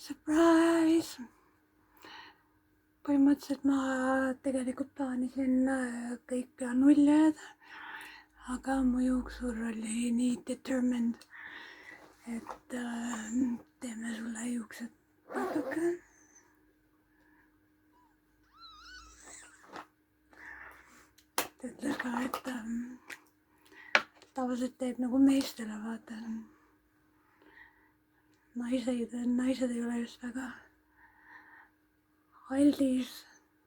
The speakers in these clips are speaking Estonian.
Surprise! Põhimõtteliselt ma tegelikult plaanisin kõik nulli jääda, aga mu juuksur oli nii determined, et teeme sulle juuksed natuke. Ta ütles ka, et tavaliselt teeb nagu meestele, vaata. Naised ei ole just väga aldis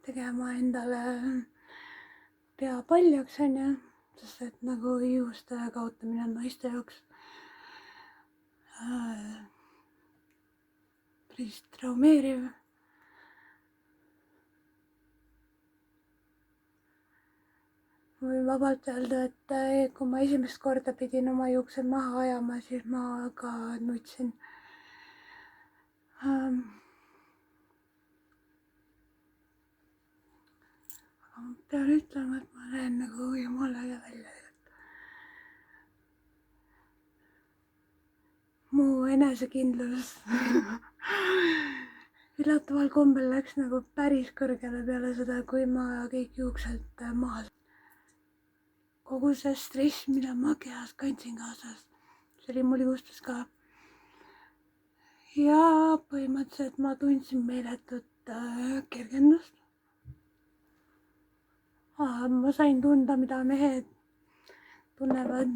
tegema endale pea paljaks, onju, sest et nagu juuste kaotamine on naiste jaoks päris traumeeriv. Ma võin vabalt öelda, et kui ma esimest korda pidin oma juuksed maha ajama, siis ma ka nutsin. Aga ma pean ütlema, et ma näen nagu jumala äge välja. Mu enesekindlus üllataval kombel läks nagu päris kõrgele peale seda, kui ma kõik juuksed maha. Kogu see stress, mida ma kehas kandsin kaasas, see oli mul juustes ka. Ja põhimõtteliselt ma tundsin meeletut kergendust. Ma sain tunda, mida mehed tunnevad.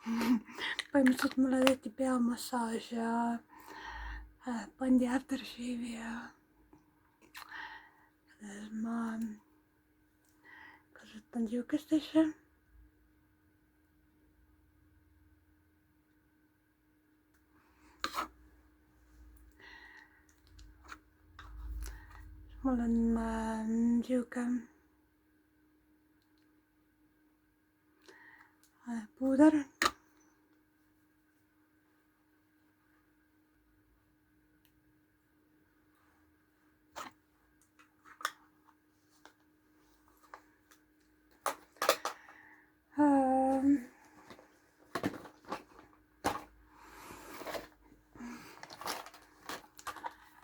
Põhimõtteliselt mulle tehti peamassaaž ja pandi aftershave'i ja ma kasutan siukest asja. Mul on siuke puuder.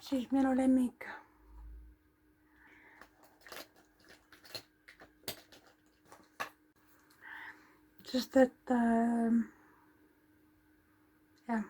Siis minu lemmik. Sest et jah.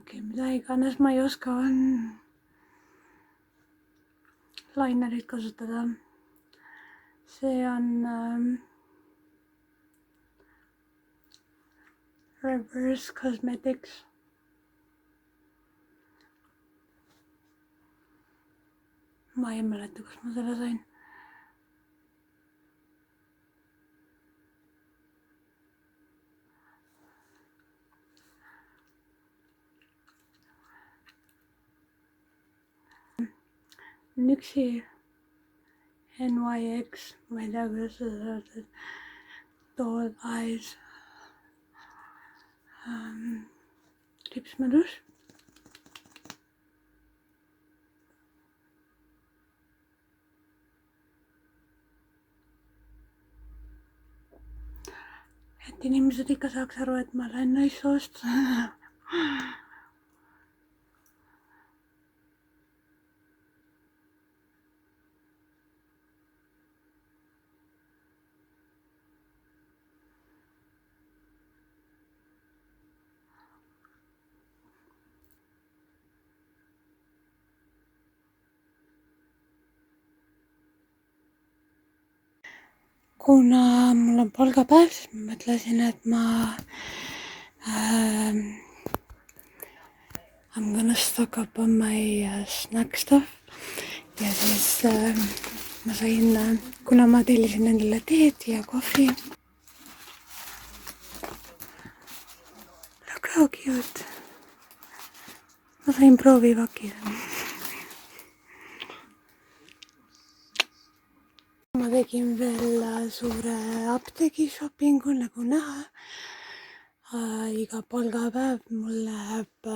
Okei, mida iganes ma ei oska, on linerit kasutada. See on Reverse Cosmetics. Ma ei mäleta, kus ma selle sain. Nyxi NYX, ma ei tea, kuidas seda öeldud. Doll Eyes lipsmadus. Et inimesed ikka saaks aru, et ma olen naissoost. Kuna mul on palgapäev, siis ma mõtlesin, et ma I'm gonna stock up on my snack stuff ja siis ma sain, kuna ma tellisin endale teed ja kohvi. Look how cute. Ma sain proovivakile. Ma tegin veel suure apteegi shoppingu, nagu näha. Iga palgapäev mul läheb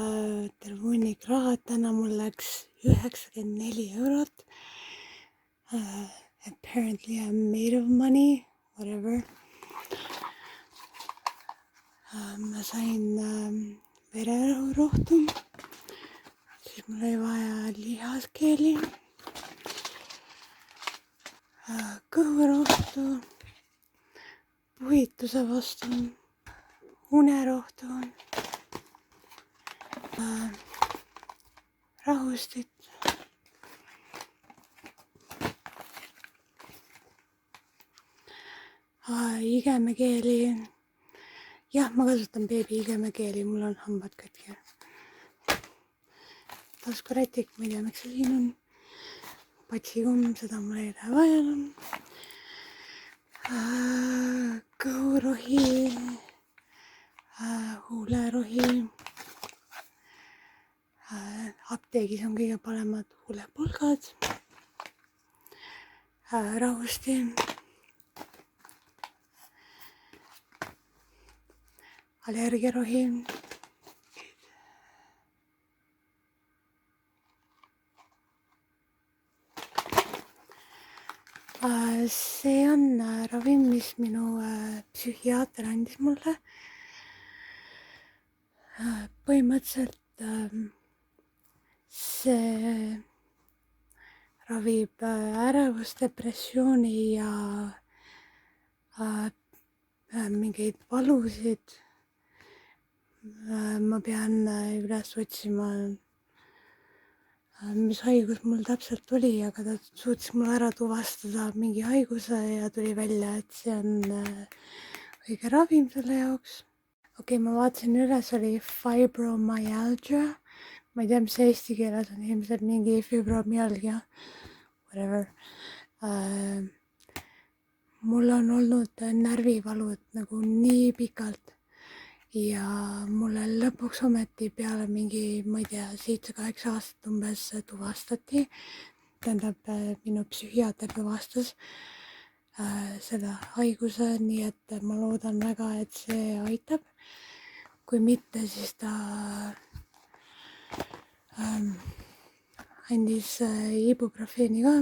terve hunnik raha, täna mul läks 94 eurot. Apparently I'm made of money, whatever. Ma sain vererahurohtu, siis mul oli vaja lihaskeeli, kõhurohtu, puhituse vastu, unerohtu, rahustit, igemekeeli. Jah, ma kasutan beebi igemekeeli, mul on hambad katki. Taskurätik, ma ei tea, miks see siin on. Patsikumm, seda mul ei lähe vaja enam. Kõhurohi, huulerohi. Apteegis on kõige paremad huulepulgad. Rahusti. Allergiarohi. See on ravim, mis minu psühhiaater andis mulle. Põhimõtteliselt see ravib ärevust, depressiooni ja mingeid valusid. Ma pean üles otsima, mis haigus mul täpselt oli, aga ta suutis mul ära tuvastada mingi haiguse ja tuli välja, et see on õige ravim selle jaoks. Okei, ma vaatasin üles, oli fibromyalgia. Ma ei tea, mis see eesti keeles on, ilmselt mingi fibromyalgia, whatever. Mul on olnud närvivalud nagu nii pikalt ja mulle lõpuks ometi peale mingi, ma ei tea, 7-8 aastat umbes tuvastati. Tähendab, minu psühhiaater tuvastas selle haiguse, nii et ma loodan väga, et see aitab. Kui mitte, siis ta andis ibuprofeeni ka.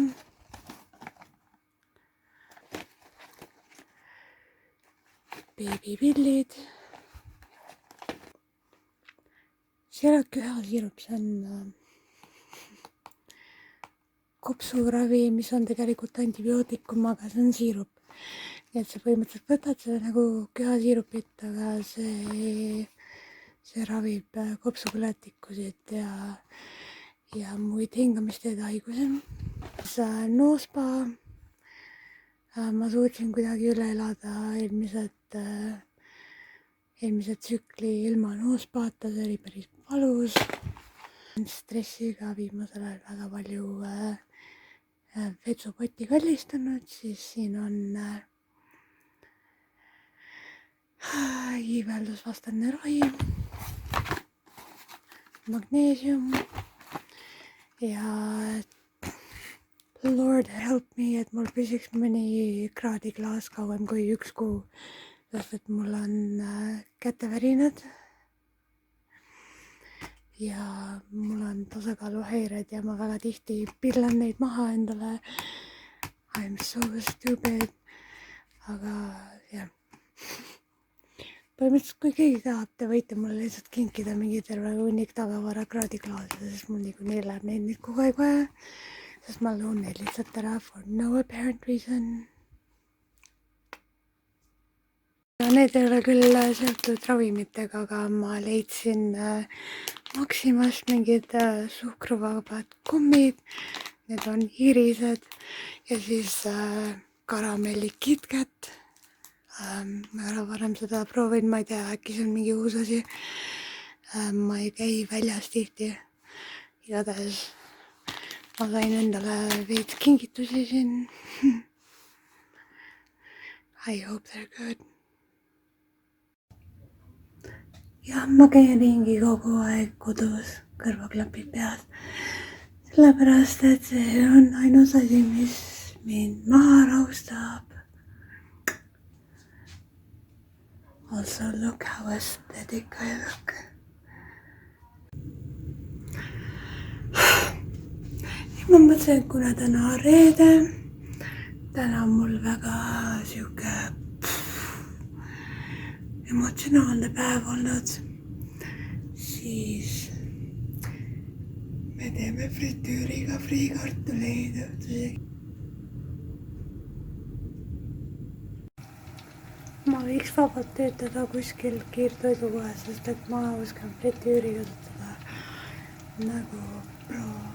Beebipillid. See ei ole köhasiirup, see on kopsuravi, mis on tegelikult antibiootikum, aga see on siirup. Nii et sa põhimõtteliselt võtad seda nagu köhasiirupit, aga see ravib kopsupõletikusid ja muid hingamisteede haigusi. Noospa. Ma suutsin kuidagi üle elada eelmise tsükli ilma noospaata, see oli päris valus. Stressiga viimasel ajal väga palju vetsupotti kallistanud, siis siin on iiveldusvastane rohi, magneesium ja Lord help me, et mul püsiks mõni kraadiklaas kauem kui 1 kuu, sest et mul on kätevärinad ja mul on tasakaaluhäired ja ma väga tihti pillan neid maha endale. I'm so stupid. Aga jah. Põhimõtteliselt kui keegi tahab, te võite mulle lihtsalt kinkida mingi terve hunnik tagavara kraadiklaase, sest mul niikuinii läheb neid kogu aeg vaja. Sest ma loon neid lihtsalt ära for no apparent reason. Need ei ole küll seotud ravimitega, aga ma leidsin Maximast mingid suhkruvabad kummid. Need on iirised ja siis karamelli KitKat. Ma ei ole varem seda proovinud, ma ei tea, äkki see on mingi uus asi. ma ei käi väljas tihti. Igatahes ma sain endale veits kingitusi siin. I hope they're good. jah, ma käin ringi kogu aeg kodus, kõrvaklapid peas. Sellepärast, et see on ainus asi, mis mind maha rahustab. Also look how aesthetic I look. Ma mõtlesin, et kuna täna on reede, täna on mul väga siuke emotsionaalne päev olnud, siis me teeme fritüüriga friikartuleid õhtuseks. Ma võiks vabalt töötada kuskil kiirtoidukohas, sest et ma oskan fritüüri kasutada nagu pro.